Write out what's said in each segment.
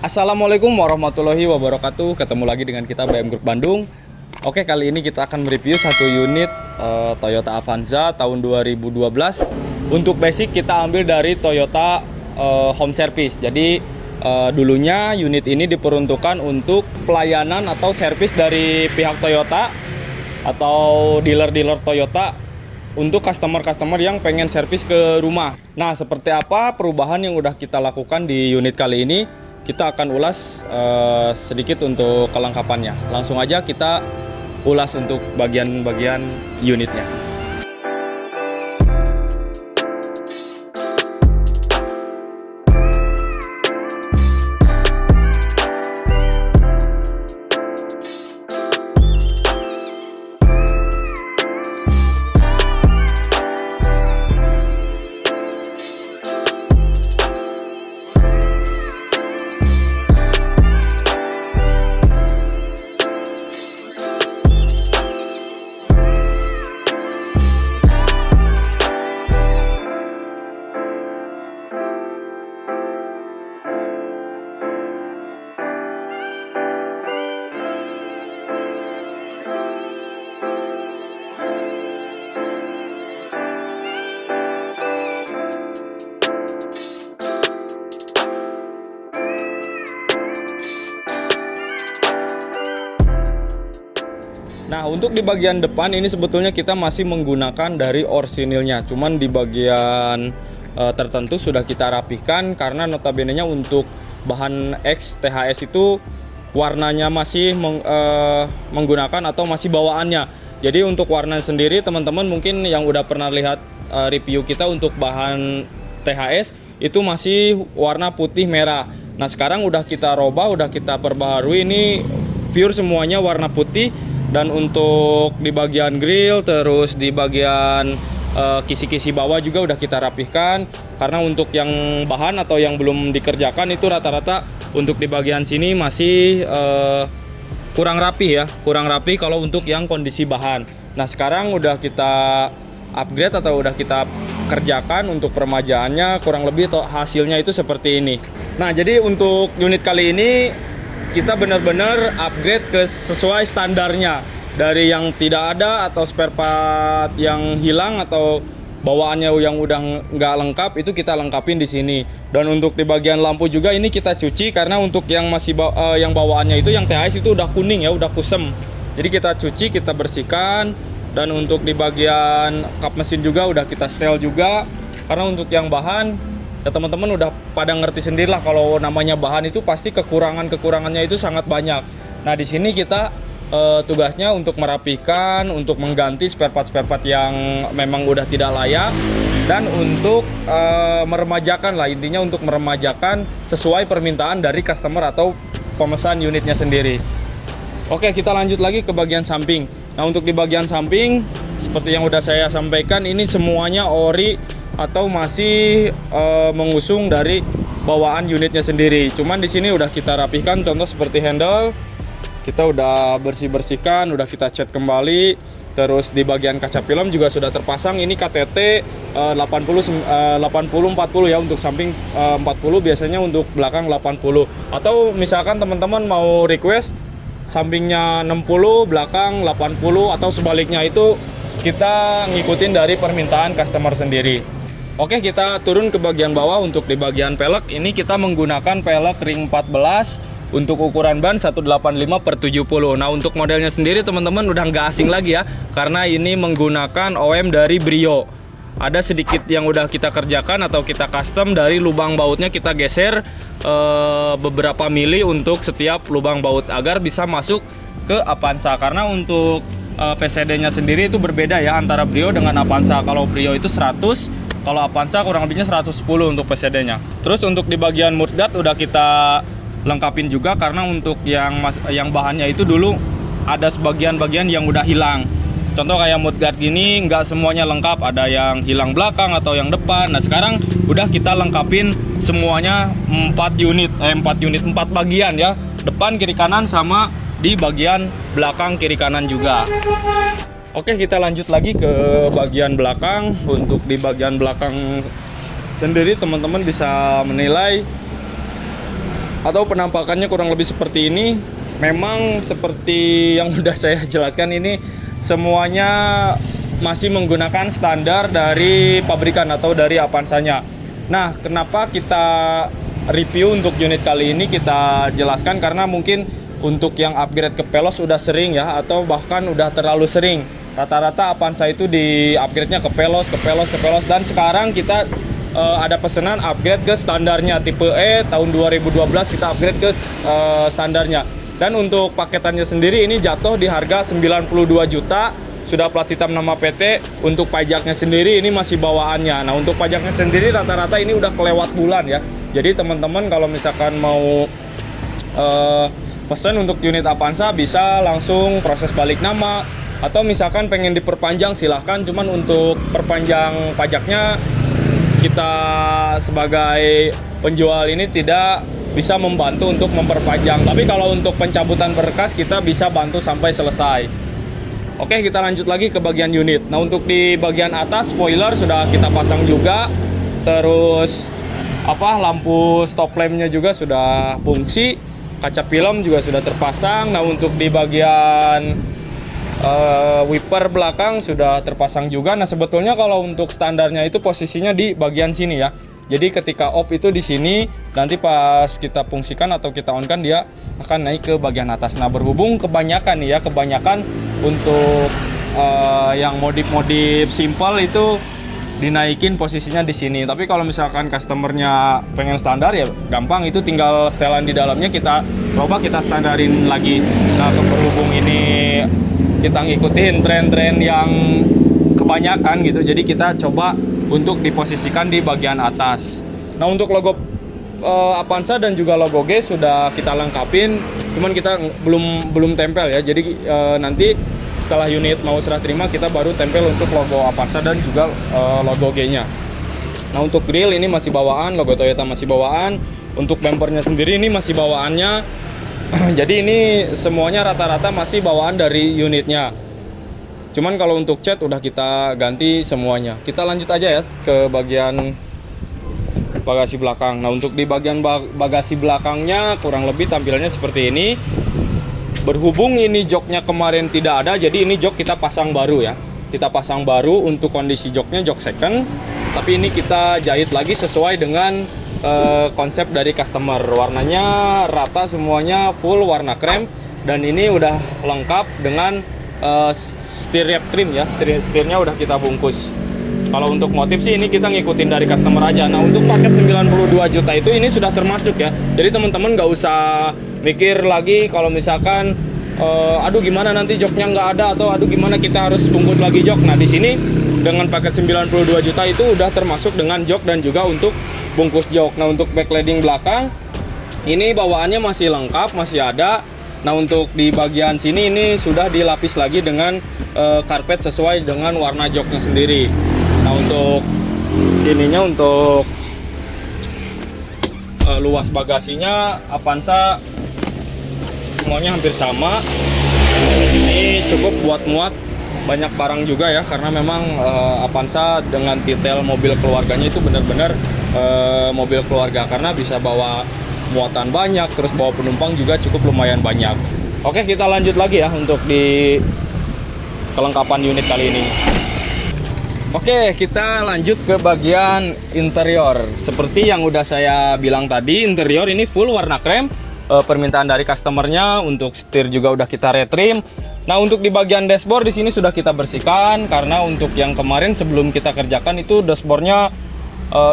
Assalamualaikum warahmatullahi wabarakatuh. Ketemu lagi dengan kita BM Group Bandung. Oke, kali ini kita akan mereview satu unit Toyota Avanza tahun 2012. Untuk basic kita ambil dari Toyota Home Service. Jadi dulunya unit ini diperuntukkan untuk pelayanan atau servis dari pihak Toyota atau dealer-dealer Toyota untuk customer-customer yang pengen servis ke rumah. Nah, seperti apa perubahan yang udah kita lakukan di unit kali ini? Kita akan ulas sedikit untuk kelengkapannya. Langsung aja kita ulas untuk bagian-bagian unitnya. Nah, untuk di bagian depan ini sebetulnya kita masih menggunakan dari orsinilnya. Cuman di bagian tertentu sudah kita rapihkan karena notabene-nya untuk bahan X THS itu warnanya masih menggunakan atau masih bawaannya. Jadi untuk warna sendiri teman-teman mungkin yang udah pernah lihat review kita untuk bahan THS itu masih warna putih merah. Nah, sekarang udah kita robah, udah kita perbaharui, ini pure semuanya warna putih. Dan untuk di bagian grill, terus di bagian kisi-kisi bawah juga udah kita rapihkan. Karena untuk yang bahan atau yang belum dikerjakan itu rata-rata untuk di bagian sini masih kurang rapi ya. Kurang rapi kalau untuk yang kondisi bahan. Nah, sekarang udah kita upgrade atau udah kita kerjakan untuk peremajaannya, kurang lebih hasilnya itu seperti ini. Nah, jadi untuk unit kali ini kita benar-benar upgrade ke sesuai standarnya. Dari yang tidak ada atau spare part yang hilang atau bawaannya yang udah nggak lengkap itu kita lengkapin di sini. Dan untuk di bagian lampu juga ini kita cuci karena untuk yang masih yang bawaannya itu yang THS itu udah kuning ya, udah kusem. Jadi kita cuci, kita bersihkan. Dan untuk di bagian kap mesin juga udah kita setel juga. Karena untuk yang bahan ya teman-teman udah pada ngerti sendirilah kalau namanya bahan itu pasti kekurangannya itu sangat banyak. Nah, di sini kita tugasnya untuk merapikan, untuk mengganti spare part yang memang udah tidak layak dan untuk meremajakan lah, intinya untuk meremajakan sesuai permintaan dari customer atau pemesan unitnya sendiri. Oke, kita lanjut lagi ke bagian samping. Nah, untuk di bagian samping seperti yang udah saya sampaikan ini semuanya ori atau masih mengusung dari bawaan unitnya sendiri. Cuman di sini udah kita rapihkan, contoh seperti handle kita udah bersihkan, udah kita cat kembali. Terus di bagian kaca film juga sudah terpasang. Ini KTT 80 40 ya, untuk samping 40, biasanya untuk belakang 80. Atau misalkan teman-teman mau request sampingnya 60, belakang 80 atau sebaliknya, itu kita ngikutin dari permintaan customer sendiri. Oke, kita turun ke bagian bawah. Untuk di bagian pelek ini kita menggunakan pelek ring 14 untuk ukuran ban 185/70. Nah, untuk modelnya sendiri teman-teman udah nggak asing lagi ya, karena ini menggunakan OEM dari Brio. Ada sedikit yang udah kita kerjakan atau kita custom, dari lubang bautnya kita geser beberapa mili untuk setiap lubang baut agar bisa masuk ke Avanza. Karena untuk PCD-nya sendiri itu berbeda ya antara Brio dengan Avanza. Kalau Brio itu 100, kalau Avanza kurang lebihnya 110 untuk PCD-nya. Terus untuk di bagian mudguard udah kita lengkapin juga, karena untuk yang bahannya itu dulu ada sebagian bagian yang udah hilang. Contoh kayak mudguard gini nggak semuanya lengkap, ada yang hilang belakang atau yang depan. Nah, sekarang udah kita lengkapin semuanya 4 bagian ya, depan, kiri, kanan, sama di bagian belakang kiri kanan juga. Oke, kita lanjut lagi ke bagian belakang. Untuk di bagian belakang sendiri teman-teman bisa menilai atau penampakannya kurang lebih seperti ini. Memang seperti yang udah saya jelaskan, ini semuanya masih menggunakan standar dari pabrikan atau dari Avanza-nya. Nah, kenapa kita review untuk unit kali ini kita jelaskan, karena mungkin untuk yang upgrade ke Veloz udah sering ya, atau bahkan udah terlalu sering. Rata-rata Avanza itu di upgrade-nya ke Veloz, dan sekarang kita ada pesanan upgrade ke standarnya tipe E tahun 2012, kita upgrade ke standarnya. Dan untuk paketannya sendiri ini jatuh di harga 92 juta, sudah plat hitam nama PT. Untuk pajaknya sendiri ini masih bawaannya. Nah, untuk pajaknya sendiri rata-rata ini udah kelewat bulan ya. Jadi teman-teman kalau misalkan mau pesan untuk unit Avanza bisa langsung proses balik nama, atau misalkan pengen diperpanjang silahkan. Cuman untuk perpanjang pajaknya kita sebagai penjual ini tidak bisa membantu untuk memperpanjang, tapi kalau untuk pencabutan berkas kita bisa bantu sampai selesai. Oke, kita lanjut lagi ke bagian unit. Nah, untuk di bagian atas spoiler sudah kita pasang juga, terus lampu stop lampnya juga sudah fungsi, kaca film juga sudah terpasang. Nah, untuk di bagian wiper belakang sudah terpasang juga. Nah, sebetulnya kalau untuk standarnya itu posisinya di bagian sini ya. Jadi ketika off itu di sini, nanti pas kita fungsikan atau kita on kan dia akan naik ke bagian atas. Nah, berhubung kebanyakan untuk yang modif-modif simple itu dinaikin posisinya di sini. Tapi kalau misalkan customernya pengen standar ya gampang, itu tinggal setelan di dalamnya kita coba kita standarin lagi. Nah, berhubung ini kita ngikutin tren-tren yang kebanyakan gitu, jadi kita coba untuk diposisikan di bagian atas. Nah, untuk logo Avanza dan juga logo G sudah kita lengkapin, cuman kita belum tempel ya. Jadi nanti setelah unit mau serah terima kita baru tempel untuk logo Avanza dan juga logo G-nya. Nah, untuk grill ini masih bawaan, logo Toyota masih bawaan. Untuk bumpernya sendiri ini masih bawaannya. Jadi ini semuanya rata-rata masih bawaan dari unitnya. Cuman kalau untuk cat udah kita ganti semuanya. Kita lanjut aja ya ke bagian bagasi belakang. Nah, untuk di bagian bagasi belakangnya kurang lebih tampilannya seperti ini. Berhubung ini joknya kemarin tidak ada, jadi ini jok kita pasang baru ya. Kita pasang baru. Untuk kondisi joknya jok second, tapi ini kita jahit lagi sesuai dengan konsep dari customer. Warnanya rata semuanya, full warna krem, dan ini udah lengkap dengan setir wrap trim ya. Setirnya udah kita bungkus. Kalau untuk motif sih ini kita ngikutin dari customer aja. Nah, untuk paket 92 juta itu ini sudah termasuk ya. Jadi teman-teman nggak usah mikir lagi kalau misalkan aduh gimana nanti joknya nggak ada, atau aduh gimana kita harus bungkus lagi jok. Nah, di sini dengan paket 92 juta itu udah termasuk dengan jok dan juga untuk bungkus jok. Nah, untuk backlighting belakang ini bawaannya masih lengkap, masih ada. Nah, untuk di bagian sini ini sudah dilapis lagi dengan karpet sesuai dengan warna joknya sendiri. Nah, untuk ininya, untuk luas bagasinya Avanza semuanya hampir sama. Ini cukup buat muat banyak barang juga ya, karena memang Avanza dengan detail mobil keluarganya itu benar-benar mobil keluarga, karena bisa bawa muatan banyak, terus bawa penumpang juga cukup lumayan banyak. Oke, kita lanjut lagi ya untuk di kelengkapan unit kali ini. Oke, kita lanjut ke bagian interior. Seperti yang udah saya bilang tadi, interior ini full warna krem, permintaan dari customernya. Untuk setir juga udah kita retrim. Nah, untuk di bagian dashboard di sini sudah kita bersihkan, karena untuk yang kemarin sebelum kita kerjakan itu dashboardnya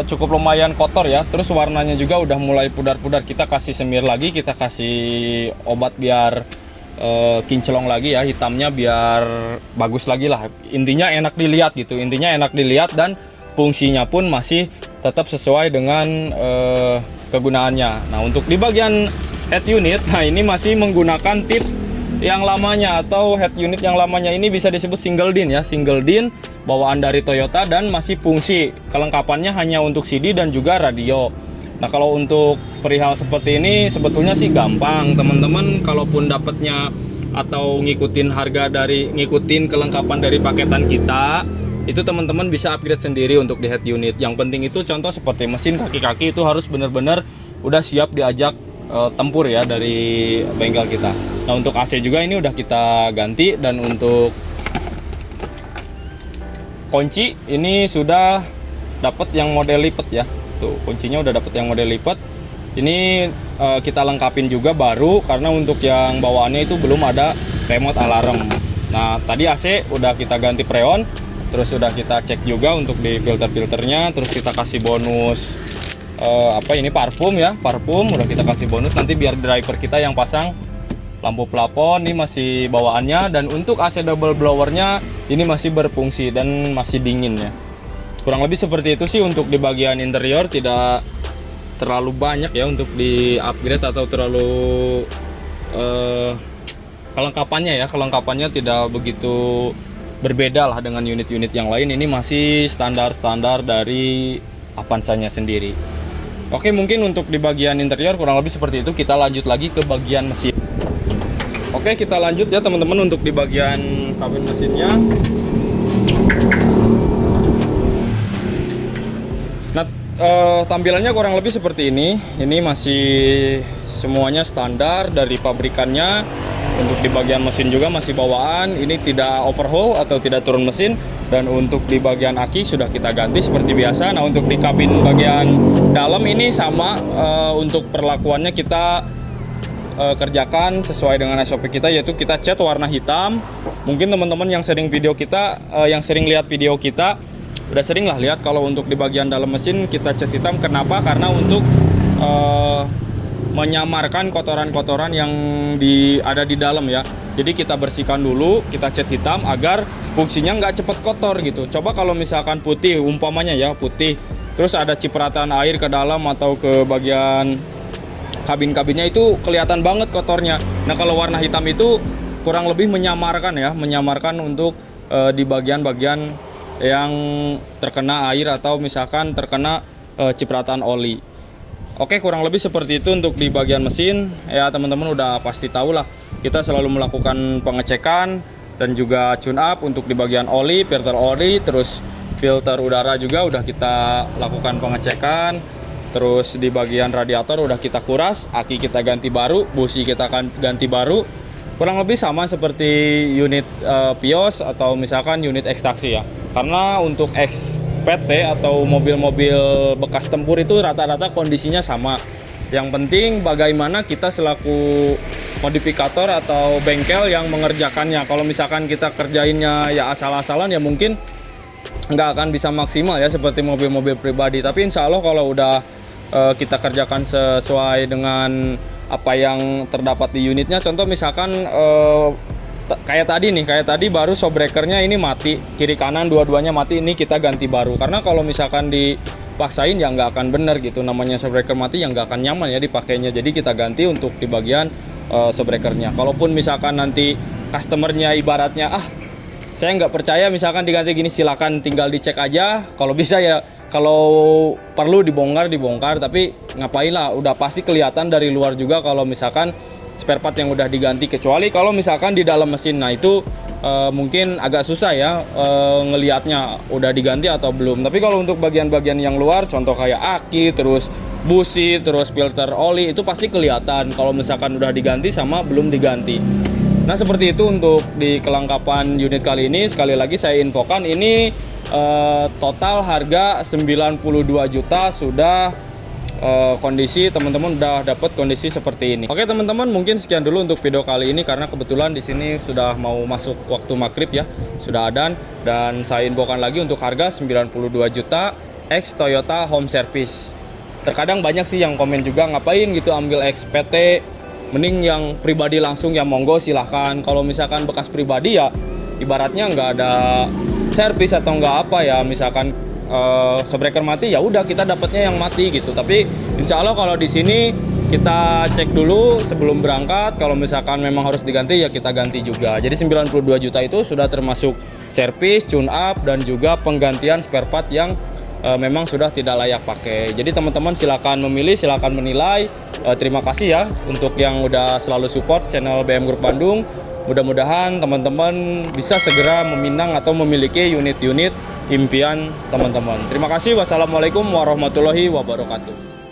cukup lumayan kotor ya. Terus warnanya juga udah mulai pudar-pudar. Kita kasih semir lagi, kita kasih obat biar kinclong lagi ya, hitamnya biar bagus lagi lah. Intinya enak dilihat gitu. Intinya enak dilihat dan fungsinya pun masih tetap sesuai dengan kegunaannya. Nah, untuk di bagian head unit, nah ini masih menggunakan tip yang lamanya, atau head unit yang lamanya ini bisa disebut single din ya, single din bawaan dari Toyota, dan masih fungsi. Kelengkapannya hanya untuk CD dan juga radio. Nah, kalau untuk perihal seperti ini sebetulnya sih gampang teman-teman. Kalaupun dapatnya atau ngikutin kelengkapan dari paketan kita, itu teman-teman bisa upgrade sendiri untuk di head unit. Yang penting itu contoh seperti mesin, kaki-kaki itu harus benar-benar udah siap diajak tempur ya dari bengkel kita. Nah untuk AC juga ini udah kita ganti, dan untuk kunci ini sudah dapat yang model lipat ya. Tuh kuncinya udah dapat yang model lipat. Ini kita lengkapin juga baru, karena untuk yang bawaannya itu belum ada remote alarm. Nah tadi AC udah kita ganti freon, terus udah kita cek juga untuk di filter-filternya, terus kita kasih bonus ini parfum ya, parfum udah kita kasih bonus nanti biar driver kita yang pasang. Lampu plafon ini masih bawaannya, dan untuk AC double blowernya ini masih berfungsi dan masih dingin ya. Kurang lebih seperti itu sih untuk di bagian interior. Tidak terlalu banyak ya untuk di upgrade atau terlalu kelengkapannya tidak begitu berbeda lah dengan unit-unit yang lain. Ini masih standar-standar dari Avanza-nya sendiri. Oke, mungkin untuk di bagian interior kurang lebih seperti itu. Kita lanjut lagi ke bagian mesin. Oke, kita lanjut ya teman-teman untuk di bagian kabin mesinnya. Nah, tampilannya kurang lebih seperti ini. Ini masih semuanya standar dari pabrikannya. Untuk di bagian mesin juga masih bawaan. Ini tidak overhaul atau tidak turun mesin. Dan untuk di bagian aki sudah kita ganti seperti biasa. Nah untuk di kabin bagian dalam ini sama, untuk perlakuannya kita kerjakan sesuai dengan SOP kita, yaitu kita cat warna hitam. Mungkin teman-teman yang sering lihat video kita udah sering lah lihat kalau untuk di bagian dalam mesin kita cat hitam. Kenapa? Karena untuk menyamarkan kotoran-kotoran yang ada di dalam ya. Jadi kita bersihkan dulu, kita cat hitam agar fungsinya nggak cepet kotor gitu. Coba kalau misalkan putih, umpamanya ya putih, terus ada cipratan air ke dalam atau ke bagian kabin-kabinnya, itu kelihatan banget kotornya. Nah kalau warna hitam itu kurang lebih menyamarkan ya, menyamarkan untuk di bagian-bagian yang terkena air atau misalkan terkena cipratan oli. Oke, kurang lebih seperti itu untuk di bagian mesin. Ya teman-teman udah pasti tahu lah, kita selalu melakukan pengecekan dan juga tune up untuk di bagian oli, filter oli, terus filter udara juga udah kita lakukan pengecekan. Terus di bagian radiator udah kita kuras, aki kita ganti baru, busi kita akan ganti baru. Kurang lebih sama seperti unit Vios atau misalkan unit ekstraksi ya. Karena untuk PT atau mobil-mobil bekas tempur itu rata-rata kondisinya sama. Yang penting bagaimana kita selaku modifikator atau bengkel yang mengerjakannya. Kalau misalkan kita kerjainnya ya asal-asalan ya mungkin nggak akan bisa maksimal ya seperti mobil-mobil pribadi. Tapi insya Allah kalau udah kita kerjakan sesuai dengan apa yang terdapat di unitnya. Contoh misalkan kayak tadi baru shock breakernya ini mati, kiri kanan dua-duanya mati, ini kita ganti baru. Karena kalau misalkan dipaksain ya nggak akan bener gitu, namanya shock breaker mati yang nggak akan nyaman ya dipakainya. Jadi kita ganti untuk di bagian shock breakernya. Kalaupun misalkan nanti customernya ibaratnya saya nggak percaya misalkan diganti gini, silakan tinggal dicek aja. Kalau bisa ya, kalau perlu dibongkar, tapi ngapain lah, udah pasti kelihatan dari luar juga kalau misalkan spare part yang udah diganti. Kecuali kalau misalkan di dalam mesin, nah itu mungkin agak susah ya ngelihatnya udah diganti atau belum. Tapi kalau untuk bagian-bagian yang luar, contoh kayak aki, terus busi, terus filter oli, itu pasti kelihatan kalau misalkan udah diganti sama belum diganti. Nah seperti itu untuk di kelengkapan unit kali ini. Sekali lagi saya infokan, ini total harga 92 juta sudah kondisi teman-teman udah dapat kondisi seperti ini. Oke teman-teman, mungkin sekian dulu untuk video kali ini karena kebetulan di sini sudah mau masuk waktu maghrib ya, sudah adzan, dan saya infokan lagi untuk harga 92 juta X Toyota Home Service. Terkadang banyak sih yang komen juga, ngapain gitu ambil X PT, mending yang pribadi langsung. Ya monggo silahkan. Kalau misalkan bekas pribadi ya ibaratnya nggak ada servis atau nggak apa ya, misalkan shock breaker mati ya udah kita dapatnya yang mati gitu. Tapi insya Allah kalau di sini kita cek dulu sebelum berangkat, kalau misalkan memang harus diganti ya kita ganti juga. Jadi 92 juta itu sudah termasuk servis, tune up, dan juga penggantian spare part yang memang sudah tidak layak pakai. Jadi teman-teman silakan memilih, silakan menilai. Terima kasih ya untuk yang udah selalu support channel BM Group Bandung. Mudah-mudahan teman-teman bisa segera meminang atau memiliki unit-unit impian teman-teman. Terima kasih. Wassalamualaikum warahmatullahi wabarakatuh.